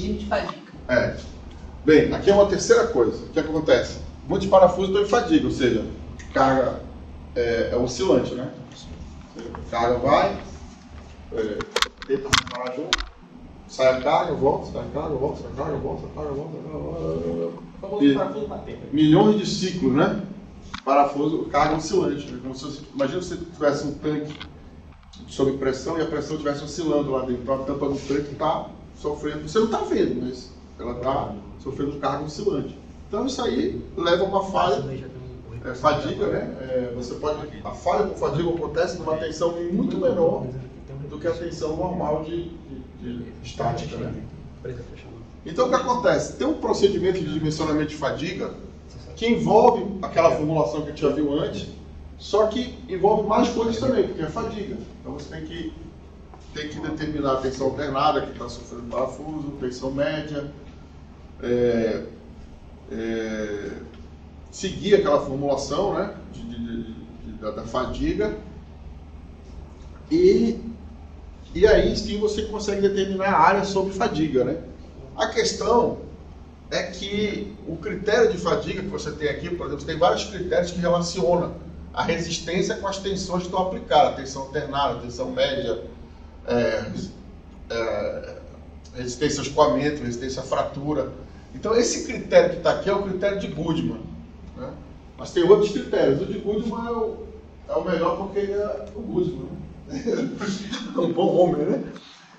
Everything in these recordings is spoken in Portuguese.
regime de fadiga. Bem, aqui é uma terceira coisa. O que acontece? Muitos parafusos estão em fadiga, ou seja, carga é oscilante, né? A carga vai, tenta separar junto, sai a carga, volta, sai a carga, volta, sai a carga, volta, sai a carga, volta. Famoso parafuso batendo. Milhões de ciclos, né? Parafuso, carga oscilante. Né? Imagina se você tivesse um tanque sob pressão e a pressão estivesse oscilando lá dentro. Então a tampa do tanque está sofrendo, você não está vendo, mas ela está sofrendo carga oscilante. Então isso aí leva a uma falha, fadiga, né? A falha com fadiga acontece numa tensão muito menor do que a tensão normal de estática, né? Então o que acontece? Tem um procedimento de dimensionamento de fadiga que envolve aquela formulação que a gente já viu antes, só que envolve mais coisas também, porque é fadiga. Então você tem que determinar a tensão alternada que está sofrendo parafuso, tensão média, seguir aquela formulação, né, da fadiga, e aí sim você consegue determinar a área sobre fadiga, né? A questão é que o critério de fadiga que você tem aqui, por exemplo, tem vários critérios que relacionam a resistência com as tensões que estão aplicadas, tensão alternada, tensão média, resistência ao escoamento, resistência à fratura. Então esse critério que está aqui é o critério de Goodman, né? Mas tem outros critérios. O de Goodman é o melhor porque ele é o Goodman, né? É um bom homem, né?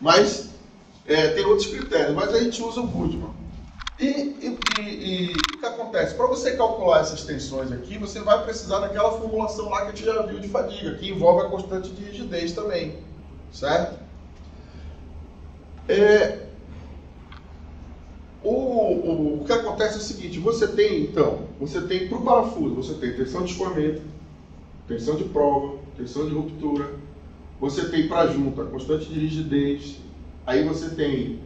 Mas tem outros critérios, mas a gente usa o Goodman. E o que acontece? Para você calcular essas tensões aqui, você vai precisar daquela formulação lá que a gente já viu de fadiga, que envolve a constante de rigidez também, certo? O que acontece é o seguinte, você tem para o parafuso, você tem tensão de escoamento, tensão de prova, tensão de ruptura, você tem para junta a constante de rigidez, aí você tem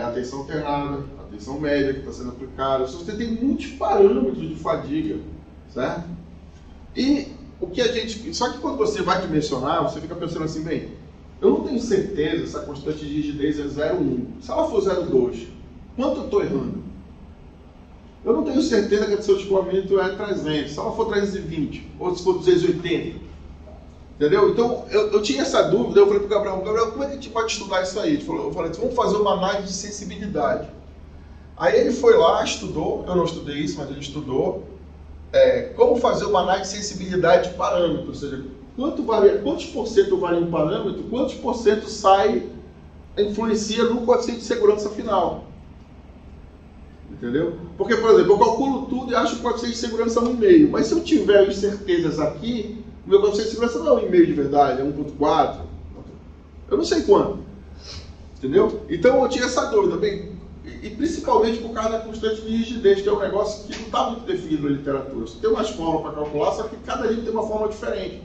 a tensão alternada, a tensão média que está sendo aplicada, você tem muitos parâmetros de fadiga, certo? E só que quando você vai dimensionar, você fica pensando assim, bem, eu não tenho certeza se a constante de rigidez é 0,1, se ela for 0,2, quanto eu estou errando? Eu não tenho certeza que a tensão de escoamento é 300, se ela for 320, ou se for 280. Entendeu? Então, eu tinha essa dúvida, eu falei para o Gabriel, como é que a gente pode estudar isso aí? Eu falei, vamos fazer uma análise de sensibilidade. Aí ele foi lá, estudou, eu não estudei isso, mas ele estudou, como fazer uma análise de sensibilidade de parâmetro, ou seja, quantos por cento varia um parâmetro, quantos por cento influencia no coeficiente de segurança final. Entendeu? Porque, por exemplo, eu calculo tudo e acho o coeficiente de segurança 1,5, mas se eu tiver incertezas aqui, o meu coeficiente de segurança não é 1,5 de verdade, é 1,4. Eu não sei quanto. Entendeu? Então eu tinha essa dúvida. Bem, e principalmente por causa da constante de rigidez, que é um negócio que não está muito definido na literatura. Você tem umas formas para calcular, só que cada livro tem uma forma diferente.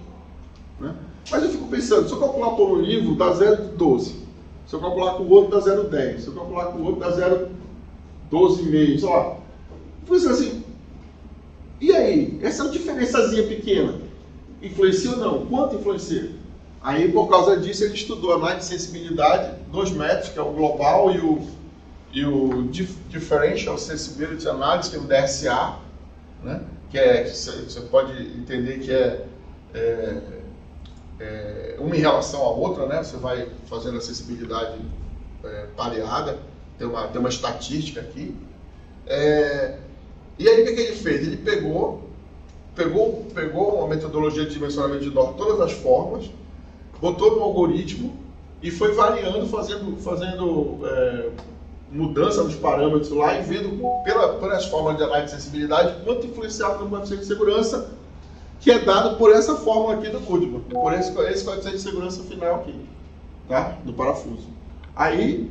Né? Mas eu fico pensando, se eu calcular por um livro, dá 0,12. Se eu calcular com o outro, dá 0,10. Se eu calcular com o outro, dá 0,12,5. Sei lá. Eu falei assim, e aí? Essa diferençazinha pequena influencia ou não? Quanto influencia? Aí, por causa disso, ele estudou a análise de sensibilidade, 2 métodos, que é o global e o Differential Sensibility Analysis, que é o DSA, né? Que você pode entender que uma em relação à outra, né? Você vai fazendo a sensibilidade pareada, tem uma estatística aqui. E aí o que ele fez? Ele pegou uma metodologia de dimensionamento de Dor, todas as formas, botou no algoritmo e foi variando, fazendo mudança nos parâmetros lá e vendo pelas formas de análise de sensibilidade quanto influenciava no coeficiente de segurança, que é dado por essa fórmula aqui do Goodman, por esse coeficiente de segurança final aqui, tá? Do parafuso. Aí,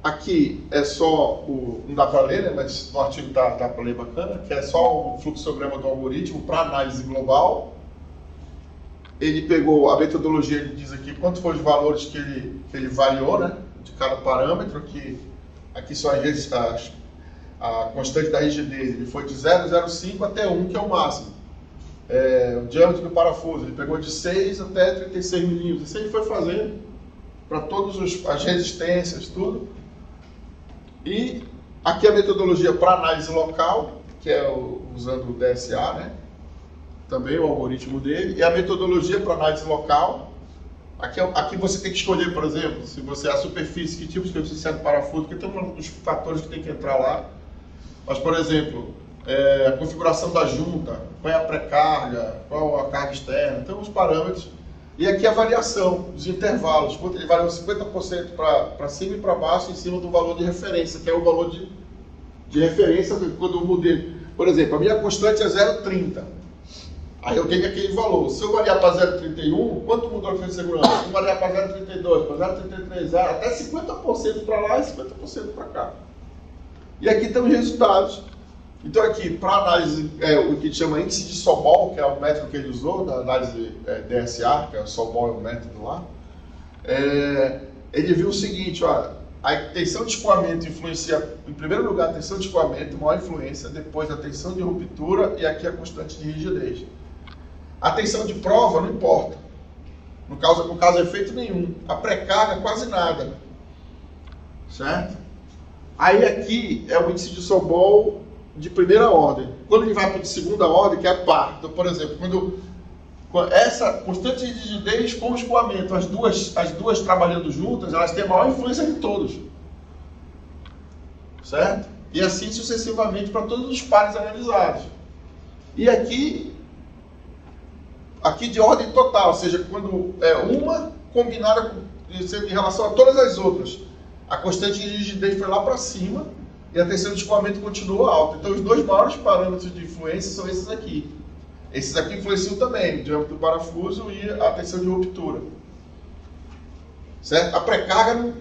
aqui é só não dá para ler, né? Mas no artigo dá para ler bacana, que é só o fluxograma do algoritmo para análise global. Ele pegou a metodologia, ele diz aqui quantos foram os valores que ele variou, né? De cada parâmetro, aqui são a constante da rigidez, ele foi de 0,05 até 1, que é o máximo. O diâmetro do parafuso, ele pegou de 6 até 36 milímetros. Isso ele foi fazendo para todas as resistências, tudo. E aqui a metodologia para análise local, que é usando o DSA, né? Também o algoritmo dele. E a metodologia para análise local. Aqui você tem que escolher, por exemplo, se você a superfície, que tipo de superfície é do parafuso, porque tem um dos fatores que tem que entrar lá. Mas, por exemplo, a configuração da junta, qual é a pré-carga, qual a carga externa, então os parâmetros. E aqui a variação dos intervalos, quanto ele variou 50% para cima e para baixo em cima do valor de referência, que é o valor de referência quando eu mudei. Por exemplo, a minha constante é 0,30. Aí eu tenho aquele valor. Se eu variar para 0,31, quanto mudou a diferença de segurança? Se eu variar para 0,32, para 0,33, até 50% para lá e 50% para cá. E aqui estão os resultados. Então aqui, para análise, o que chama índice de Sobol, que é o método que ele usou, da análise DSA, que é o Sobol, é o método lá, ele viu o seguinte, olha, a tensão de escoamento influencia, em primeiro lugar, a tensão de escoamento, maior influência, depois a tensão de ruptura e aqui a constante de rigidez. A tensão de prova não importa, não causa efeito nenhum, a pré-carga quase nada, certo? Aí aqui é o índice de Sobol de primeira ordem. Quando ele vai para de segunda ordem, que é a par. Então, por exemplo, quando essa constante de rigidez com o escoamento, as duas trabalhando juntas, elas têm a maior influência de todos. Certo? E assim sucessivamente para todos os pares analisados. E aqui de ordem total, ou seja, quando é uma combinada em relação a todas as outras. A constante de rigidez foi lá para cima e a tensão de escoamento continua alta. Então, os dois maiores parâmetros de influência são esses aqui. Esses aqui influenciam também o diâmetro do parafuso e a tensão de ruptura. Certo? A pré-carga não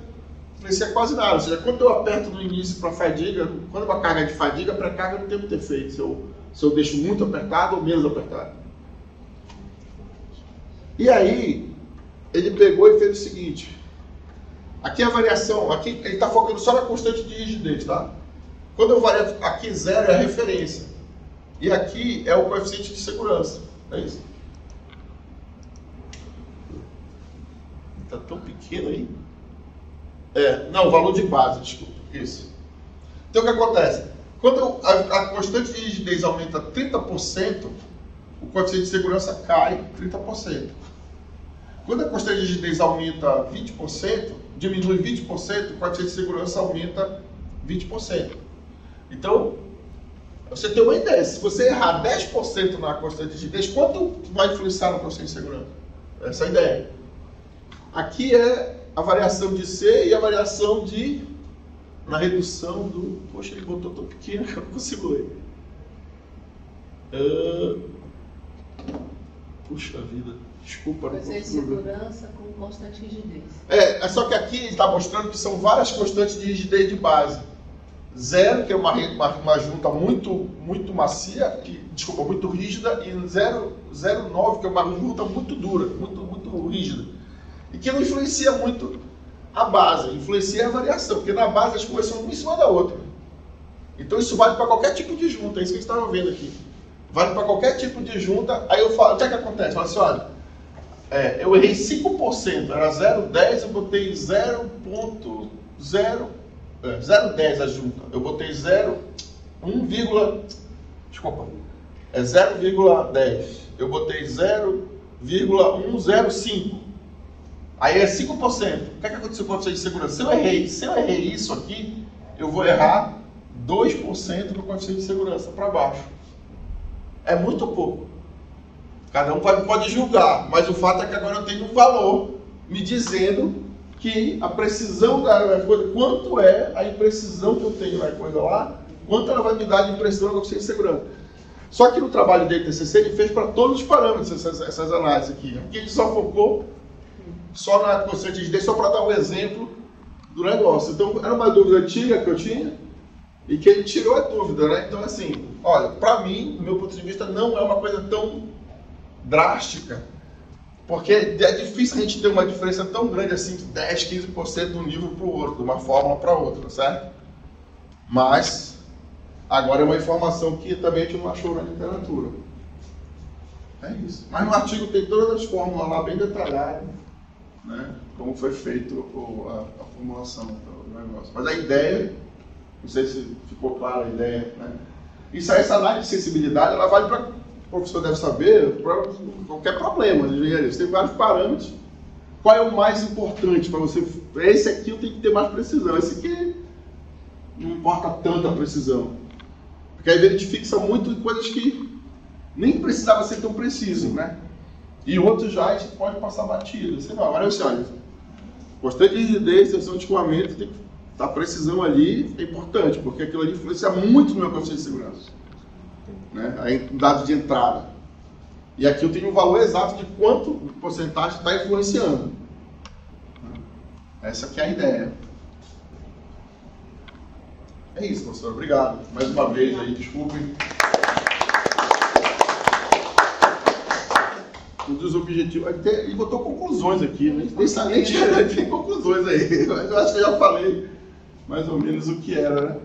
influencia quase nada. Ou seja, quando eu aperto no início para fadiga, quando uma carga é de fadiga, a pré-carga não tem muito efeito. Se eu deixo muito apertado ou menos apertado. E aí, ele pegou e fez o seguinte. Aqui a variação, aqui ele está focando só na constante de rigidez, tá? Quando eu vario, aqui 0 é a referência. E aqui é o coeficiente de segurança. É isso. Está tão pequeno aí. Não, o valor de base, desculpa. Isso. Então o que acontece? Quando a constante de rigidez aumenta 30%, o coeficiente de segurança cai 30%. Quando a constante de rigidez aumenta 20%, diminui 20%, o coeficiente de segurança aumenta 20%. Então, você tem uma ideia, se você errar 10% na constante de rigidez, quanto vai influenciar no coeficiente de segurança? Essa é a ideia. Aqui é a variação de C e a variação na redução do... Poxa, ele botou tão pequeno que eu não consigo ler. Puxa vida. Desculpa, não consigo. Segurança com constante de rigidez. Só que aqui ele está mostrando que são várias constantes de rigidez de base. 0, que é uma junta muito macia, muito rígida, e 0,9, que é uma junta muito dura, muito rígida. E que não influencia muito a base, influencia a variação, porque na base as coisas são uma em cima da outra. Então isso vale para qualquer tipo de junta, é isso que a gente estava vendo aqui. Vale para qualquer tipo de junta. Aí eu falo, o que é que acontece? Eu falo assim, olha, eu errei 5%, era 0,10, eu botei 0,10 a junta. Eu botei 0,10. Eu botei 0,105. Aí é 5%. O que é que aconteceu com a coeficiente de segurança? Se eu errei isso aqui, eu vou errar 2% no coeficiente de segurança para baixo. É muito pouco. Cada um pode julgar, mas o fato é que agora eu tenho um valor me dizendo que a precisão da coisa, quanto é a imprecisão que eu tenho na coisa lá, quanto ela vai me dar de imprecisão na coeficiente de segurança. Só que no trabalho dele, TCC, ele fez para todos os parâmetros essas análises aqui. Aqui ele só focou só na coeficiente de rigidez, só para dar um exemplo do negócio. Então, era uma dúvida antiga que eu tinha e que ele tirou a dúvida, né? Então, assim, olha, para mim, do meu ponto de vista, não é uma coisa tão drástica, porque é difícil a gente ter uma diferença tão grande assim, de 10, 15% de um nível para o outro, de uma fórmula para outra, certo? Mas, agora é uma informação que também a gente não achou na literatura. É isso. Mas no artigo tem todas as fórmulas lá bem detalhadas, né? Como foi feito a formulação do negócio. Mas a ideia Não sei se ficou clara a ideia, né? Isso aí, essa análise de sensibilidade, ela vale para, o professor deve saber, para qualquer problema de engenharia. Você tem vários parâmetros. Qual é o mais importante para você? Esse aqui eu tenho que ter mais precisão. Esse aqui não importa tanta precisão. Porque aí ele te fixa muito em coisas que nem precisava ser tão preciso, né? E outros já a gente pode passar batido. Você não, agora assim, olha, constante de rigidez, tensão de escoamento, tem que a precisão ali é importante, porque aquilo ali influencia muito no meu conceito de segurança. Né? Aí, dado de entrada. E aqui eu tenho o valor exato de quanto porcentagem está influenciando. Essa aqui é a ideia. É isso, professor. Obrigado. Mais uma vez aí, desculpem. Um dos objetivos. E botou conclusões aqui, né? Nem tem conclusões aí. Mas eu acho que eu já falei mais ou menos o que era, né?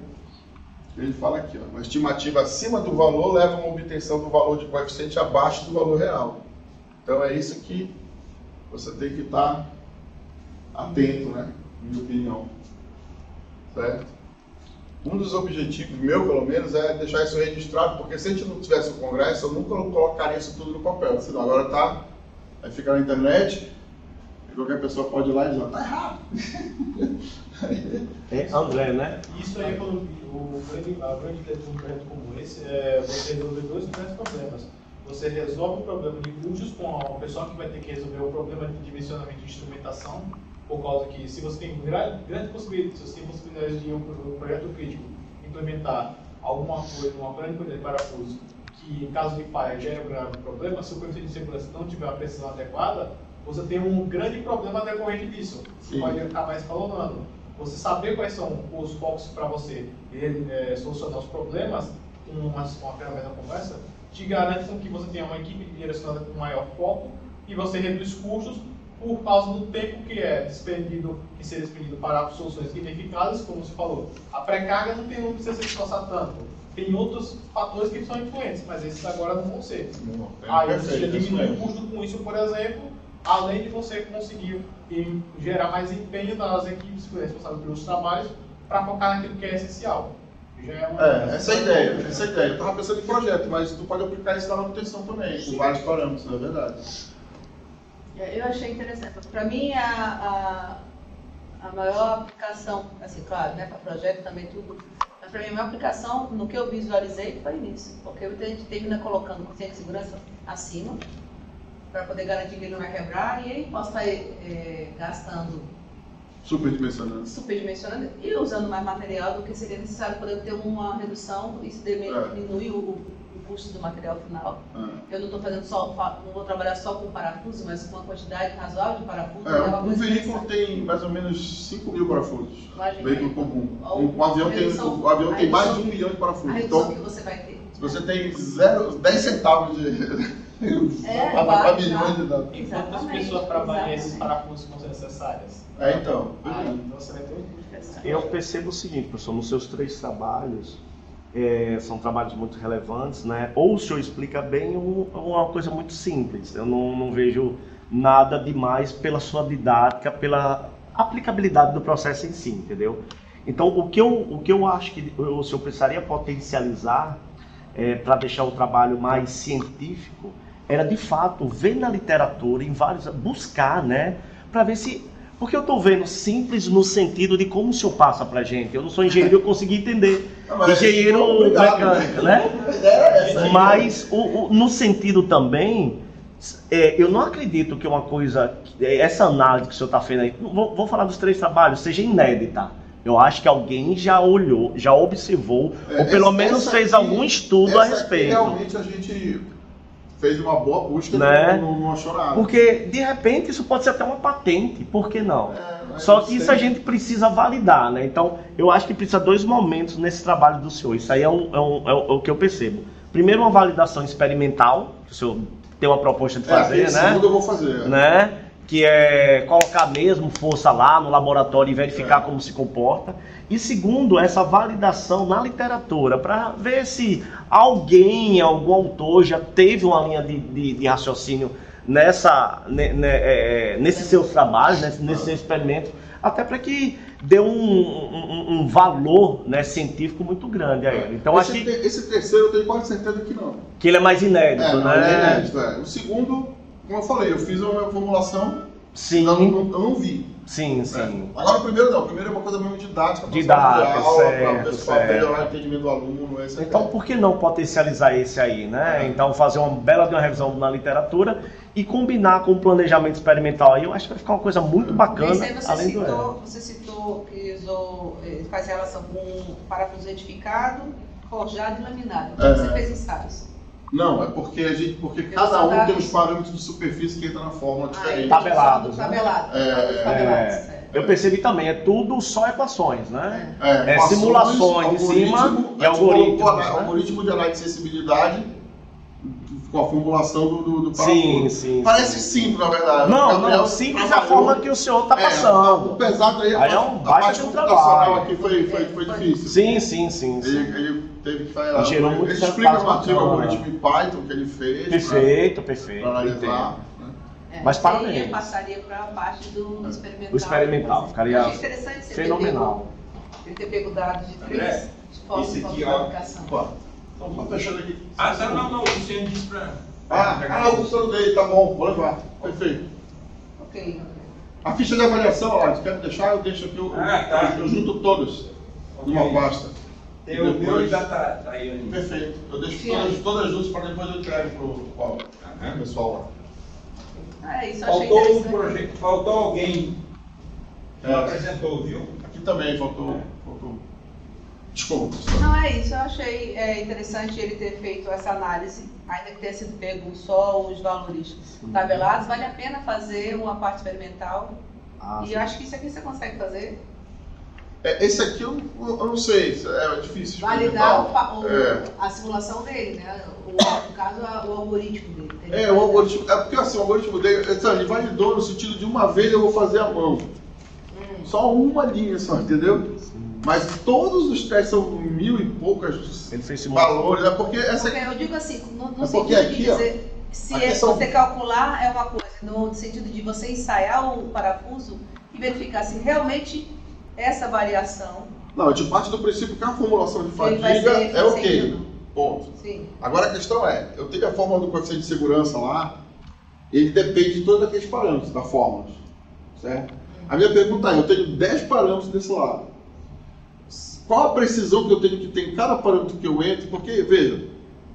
Ele fala aqui, ó, uma estimativa acima do valor leva a uma obtenção do valor de coeficiente abaixo do valor real. Então é isso que você tem que estar atento, né? Minha opinião. Certo? Um dos objetivos meu, pelo menos, é deixar isso registrado, porque se a gente não tivesse o congresso, eu nunca colocaria isso tudo no papel. Senão agora tá, vai ficar na internet, e qualquer pessoa pode ir lá e dizer, tá errado. É André, né? Isso aí, a grande ideia de um projeto como esse é você resolver dois grandes problemas. Você resolve o problema de custos com a pessoa que vai ter que resolver o problema de dimensionamento de instrumentação, por causa que se você tem grande possibilidade, se você tem possibilidade de um projeto crítico implementar alguma coisa, uma grande quantidade de parafusos, que em caso de falha gera um grave problema, se o coeficiente de segurança não tiver a precisão adequada, você tem um grande problema decorrente disso. Você pode acabar escalonando. Você saber quais são os focos para você solucionar os problemas com uma ferramenta como essa, te garante que você tenha uma equipe direcionada com maior foco e você reduz custos por causa do tempo que seria despendido para soluções ineficazes, como você falou. A pré-carga não precisa se esforçar tanto. Tem outros fatores que são influentes, mas esses agora não vão ser. Aí você diminui o custo com isso, por exemplo, além de você conseguir gerar mais empenho das equipes responsáveis pelos trabalhos para focar naquilo que é essencial. Já é essa é a ideia. Eu estava pensando em projeto, mas tu pode aplicar isso na manutenção também, com vários parâmetros, é verdade. Eu achei interessante. Para mim, a maior aplicação, assim, claro, né, para projeto também tudo, mas para mim a maior aplicação no que eu visualizei foi nisso, porque a gente termina colocando o coeficiente de segurança acima, para poder garantir que ele não vai quebrar, e aí posso estar gastando superdimensionando e usando mais material do que seria necessário, poder ter uma redução, isso diminui o custo do material final. Eu não estou fazendo não vou trabalhar só com parafuso, mas com uma quantidade razoável de parafusos. Um veículo tem mais ou menos 5 mil parafusos. Veículo comum. Um avião tem mais de 1 milhão de parafusos. A redução que você vai ter. Se você tem 10 centavos de... para milhões de dados. E quantas pessoas trabalham esses parafusos que vão ser necessárias? Então. Então você vai ter um custo. Eu percebo o seguinte, professor, nos seus 3 trabalhos, são trabalhos muito relevantes, né? Ou o senhor explica bem ou uma coisa muito simples. Eu não vejo nada demais pela sua didática, pela aplicabilidade do processo em si, entendeu? Então, o que eu acho que o senhor precisaria potencializar para deixar o trabalho mais científico era, de fato, ver na literatura, buscar, né? Para ver se... Porque eu estou vendo simples no sentido de como o senhor passa para a gente. Eu não sou engenheiro, eu consegui entender. Engenheiro mecânico, né? Mas no sentido também, eu não acredito que uma coisa, essa análise que o senhor está fazendo aí, vou falar dos 3 trabalhos, seja inédita. Eu acho que alguém já olhou, já observou, ou pelo menos fez algum estudo a respeito. Realmente a gente fez uma boa busca, né? Não achou nada. Porque, de repente, isso pode ser até uma patente, por que não? Só que isso a gente precisa validar, né? Então, eu acho que precisa 2 momentos nesse trabalho do senhor. Isso aí é o que eu percebo. Primeiro, uma validação experimental, que o senhor tem uma proposta de fazer, né? Segundo eu vou fazer. Né? Que é colocar mesmo força lá no laboratório e verificar como se comporta. E segundo, essa validação na literatura, para ver se algum autor já teve uma linha de raciocínio nesses seus trabalhos, nesse seu experimento, até para que dê um valor, né, científico muito grande a ele. Então acho que esse terceiro eu tenho quase certeza que não. que ele é mais inédito, Não, né? ele é inédito, é. O segundo, como eu falei, eu fiz uma formulação, Sim. eu não vi. Sim, sim. Agora o primeiro não, o primeiro é uma coisa mesmo didática, Didática, para o pessoal certo. melhorar o entendimento do aluno. Esse Então, por que não potencializar esse aí, né? Então, fazer uma bela de uma revisão na literatura e combinar com o planejamento experimental aí, eu acho que vai ficar uma coisa muito bacana. Esse aí além do você citou que faz relação com parafuso retificado, forjado e laminado. Por que você fez ensaios? Não, é porque cada um tem os parâmetros de superfície que entra na fórmula diferente. Tabelados, né? Tabelados. Eu percebi também, é tudo só equações, né? Equações, simulações em cima e algoritmos. Algoritmo de análise de sensibilidade com a formulação do parafuso. Sim. Parece simples, na verdade. Não, simples é a forma que o senhor está passando. O pesado aí é um a baita parte de um computacional trabalho. aqui foi difícil. Sim. Ele teve que fazer. Gerou muito ele explica resultado no artigo o bacana. algoritmo em Python que ele fez. Perfeito. Para analisar. Mas Aí parabéns. eu passaria para a parte do experimental. O experimental, ficaria Achei interessante você fenomenal. Ele ter pego dados de três André, formas esse de aqui, ó. fabricação. Então, vamos fechando aqui. Não, o Luciano disse pra... O professor dele, tá bom, vou levar. Perfeito. Ok. A ficha de avaliação, ó, se quer deixar, eu deixo aqui, eu junto todos numa pasta. Tem o meu e já tá aí. Perfeito. Eu deixo todas juntas para depois eu entrego pro pessoal lá. Isso eu achei Faltou um interessante. projeto, faltou alguém que não apresentou, viu? Aqui também faltou. Desculpa. Não, isso. Eu achei interessante ele ter feito essa análise, ainda que tenha sido pego só os valores tabelados. Vale a pena fazer uma parte experimental. E eu acho que isso aqui você consegue fazer. Esse aqui eu não sei, é difícil. Validar a simulação dele, né? No caso, o algoritmo dele. O algoritmo. É porque assim, o algoritmo dele, ele validou no sentido de uma vez eu vou fazer a mão. Só uma linha só, entendeu? Mas todos os testes são 1000 e poucas Ele fez valores. É porque essa eu digo assim, no porque sentido aqui, de dizer, se você calcular é uma coisa, no sentido de você ensaiar o parafuso e verificar se realmente essa variação. Não, eu te parte do princípio que a formulação de fadiga é ok. Ponto. Sim. Agora a questão é, eu tenho a fórmula do coeficiente de segurança lá, ele depende de todos aqueles parâmetros da fórmula, certo? A minha pergunta é, eu tenho 10 parâmetros desse lado. Qual a precisão que eu tenho que ter em cada parâmetro que eu entro? Porque, veja,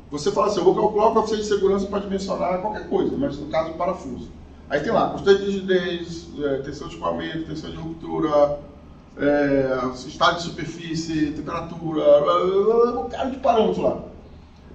você fala assim, eu vou calcular o coeficiente de segurança para dimensionar qualquer coisa, mas no caso, parafuso. Aí tem lá, constante de rigidez, tensão de escoamento, tensão de ruptura, estado de superfície, temperatura, um cara de parâmetro lá.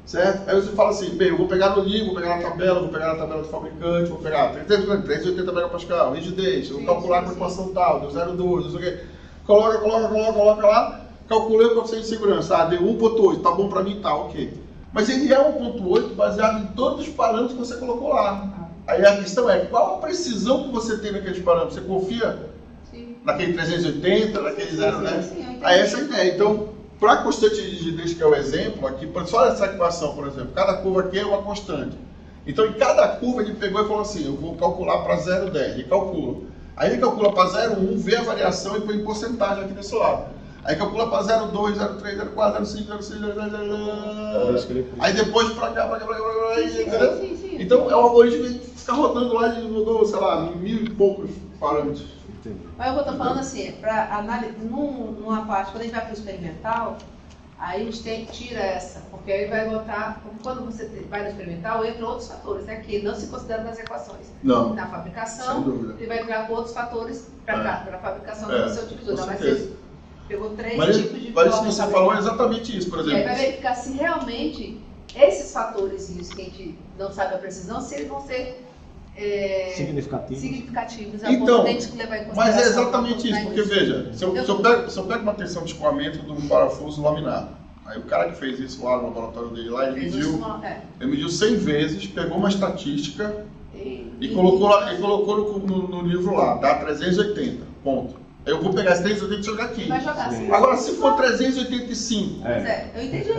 Certo? Aí você fala assim, bem, eu vou pegar no livro, vou pegar na tabela, vou pegar na tabela do fabricante, vou pegar 380 MPa, rigidez, vou calcular com a equação tal, deu 0,2, não sei o quê. Coloca lá, calculei o coeficiente de segurança, deu 1,8, tá bom pra mim, tá, ok. Mas ele é 1,8 baseado em todos os parâmetros que você colocou lá. Aí a questão é, qual a precisão que você tem naqueles parâmetros? Você confia naquele 380, naquele 0,10? Aí essa é a ideia. Então, para a constante de rigidez, que é o exemplo, aqui, só essa equação, por exemplo, cada curva aqui é uma constante. Então, em cada curva, ele pegou e falou assim, eu vou calcular para 0,10, ele calcula. Aí ele calcula para 0,1, vê a variação e põe em porcentagem aqui desse lado. Aí calcula para 0,2, 0,3, 0,4, 0,5, 0,6, aí depois para cá, entendeu? Então, é um algoritmo que fica rodando lá e mudou, sei lá, 1000 e poucos parâmetros. Mas o que eu estou falando assim, para análise, numa parte, quando a gente vai para o experimental, aí a gente tira essa, porque aí vai botar, porque quando você vai no experimental, entram outros fatores, né, que não se consideram nas equações. Não. Na fabricação, ele vai entrar com outros fatores para a fabricação que você utilizou. Não, mas você pegou 3 tipos de Mas isso que você falou é exatamente isso, por exemplo. E aí vai verificar se realmente esses fatores que a gente não sabe a precisão, se eles vão ser significativos, então, tem que levar em consideração. mas é exatamente isso, porque veja, se eu pego uma tensão de escoamento de um parafuso laminado, aí o cara que fez isso lá no laboratório dele, lá, ele mediu 100 vezes, pegou uma estatística e colocou no livro lá, dá 380, ponto. Eu vou pegar esse 380 e jogar aqui. Vai jogar assim. Agora, se for 385, Pois é, eu entendi.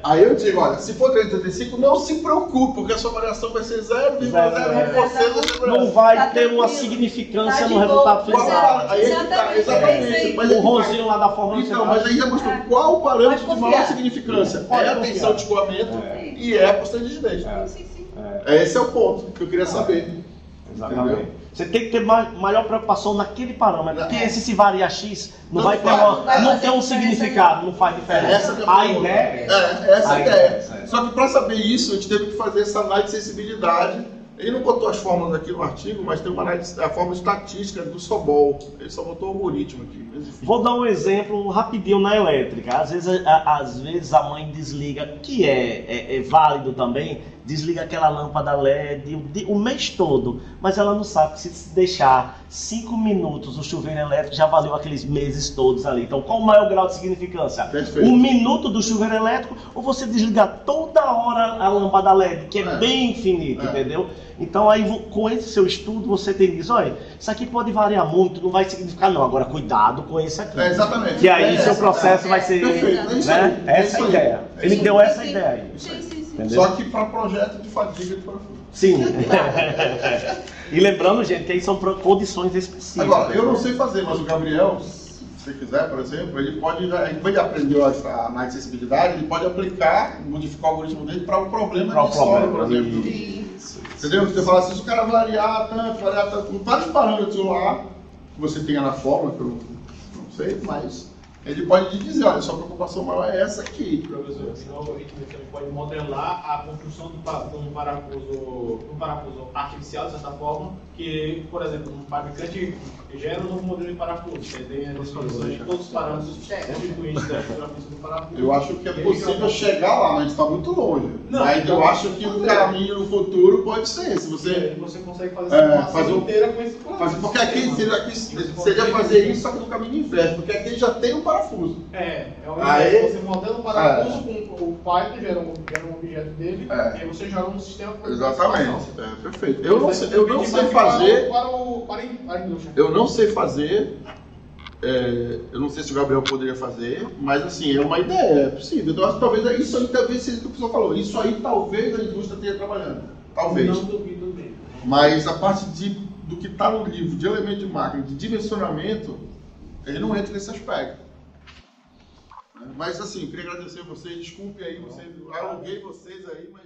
aí eu digo, olha, se for 385, não se preocupe, porque a sua variação vai ser 0,01%. Não vai ter uma significância no resultado final. Aí é que tá, exatamente. Mas O Ronzinho lá da fórmula. então, mas aí já mostrou qual o parâmetro de maior significância. Pode É a confiar. tensão de escoamento e é a constante de rigidez. Sim. Esse é o ponto que eu queria saber. Exatamente. Entendeu? Você tem que ter maior preocupação naquele parâmetro, porque esse se varia X, não vai ter vai não tem um fazer significado, não faz diferença. Essa que é A ideia essa a é a ideia. ideia. Só que para saber isso, a gente teve que fazer essa análise de sensibilidade. Ele não botou as fórmulas aqui no artigo, mas tem uma análise, a fórmula estatística do SOBOL. Ele só botou o algoritmo aqui. Mas enfim. Vou dar um exemplo rapidinho na elétrica. Às vezes a mãe desliga, que é válido também, desliga aquela lâmpada LED o mês todo, mas ela não sabe que se deixar 5 minutos o chuveiro elétrico já valeu aqueles meses todos ali. Então, qual o maior grau de significância? Perfeito. 1 minuto do chuveiro elétrico ou você desligar toda hora a lâmpada LED, que é bem infinita, entendeu? Então, aí com esse seu estudo, você tem que dizer, olha, isso aqui pode variar muito, não vai significar não. Agora, cuidado com esse aqui. Exatamente. Que aí seu processo vai ser... Perfeito, é isso aí. Né? Essa é a ideia. Ele deu essa ideia aí. Sim. Entendeu? Só que para projeto de fadiga de parafuso. Sim. E lembrando, gente, que aí são condições específicas. Agora, eu não sei fazer, mas o Gabriel, se você quiser, por exemplo, ele pode, ele aprendeu a análise de sensibilidade, ele pode aplicar, modificar o algoritmo dele para o problema de história, por exemplo. Isso. Entendeu? Você fala assim, se o cara variar tanto, com vários parâmetros lá, que você tenha na fórmula, que eu não sei, mas ele pode te dizer, olha, sua preocupação maior é essa aqui. Professor, no algoritmo você pode modelar a construção de um parafuso artificial, de certa forma, que, por exemplo, um fabricante gera um novo modelo de parafuso, tem todos os parâmetros constituintes da configuração do parafuso. Eu acho que é possível chegar lá, mas está muito longe. Não, mas então, eu acho que o caminho no futuro pode ser esse. Você consegue fazer essa fazer inteira com esse parafuso. porque aqui seria fazer isso, só que no caminho inverso, porque aqui já tem um parafuso. Você modela um parafuso com o Python, gera um objeto dele, e aí você joga no sistema. Exatamente, perfeito. Eu não sei fazer. Para a indústria. Eu não sei fazer. Eu não sei se o Gabriel poderia fazer, mas assim, é uma ideia, é possível. Então, talvez isso aí talvez seja o que o pessoal falou. Isso aí talvez a indústria esteja trabalhando. Talvez. Não duvido mesmo. Mas a parte do que está no livro, de elemento de máquina, de dimensionamento, ele não entra nesse aspecto. Mas assim, eu queria agradecer a vocês, desculpe aí, eu aluguei vocês aí, mas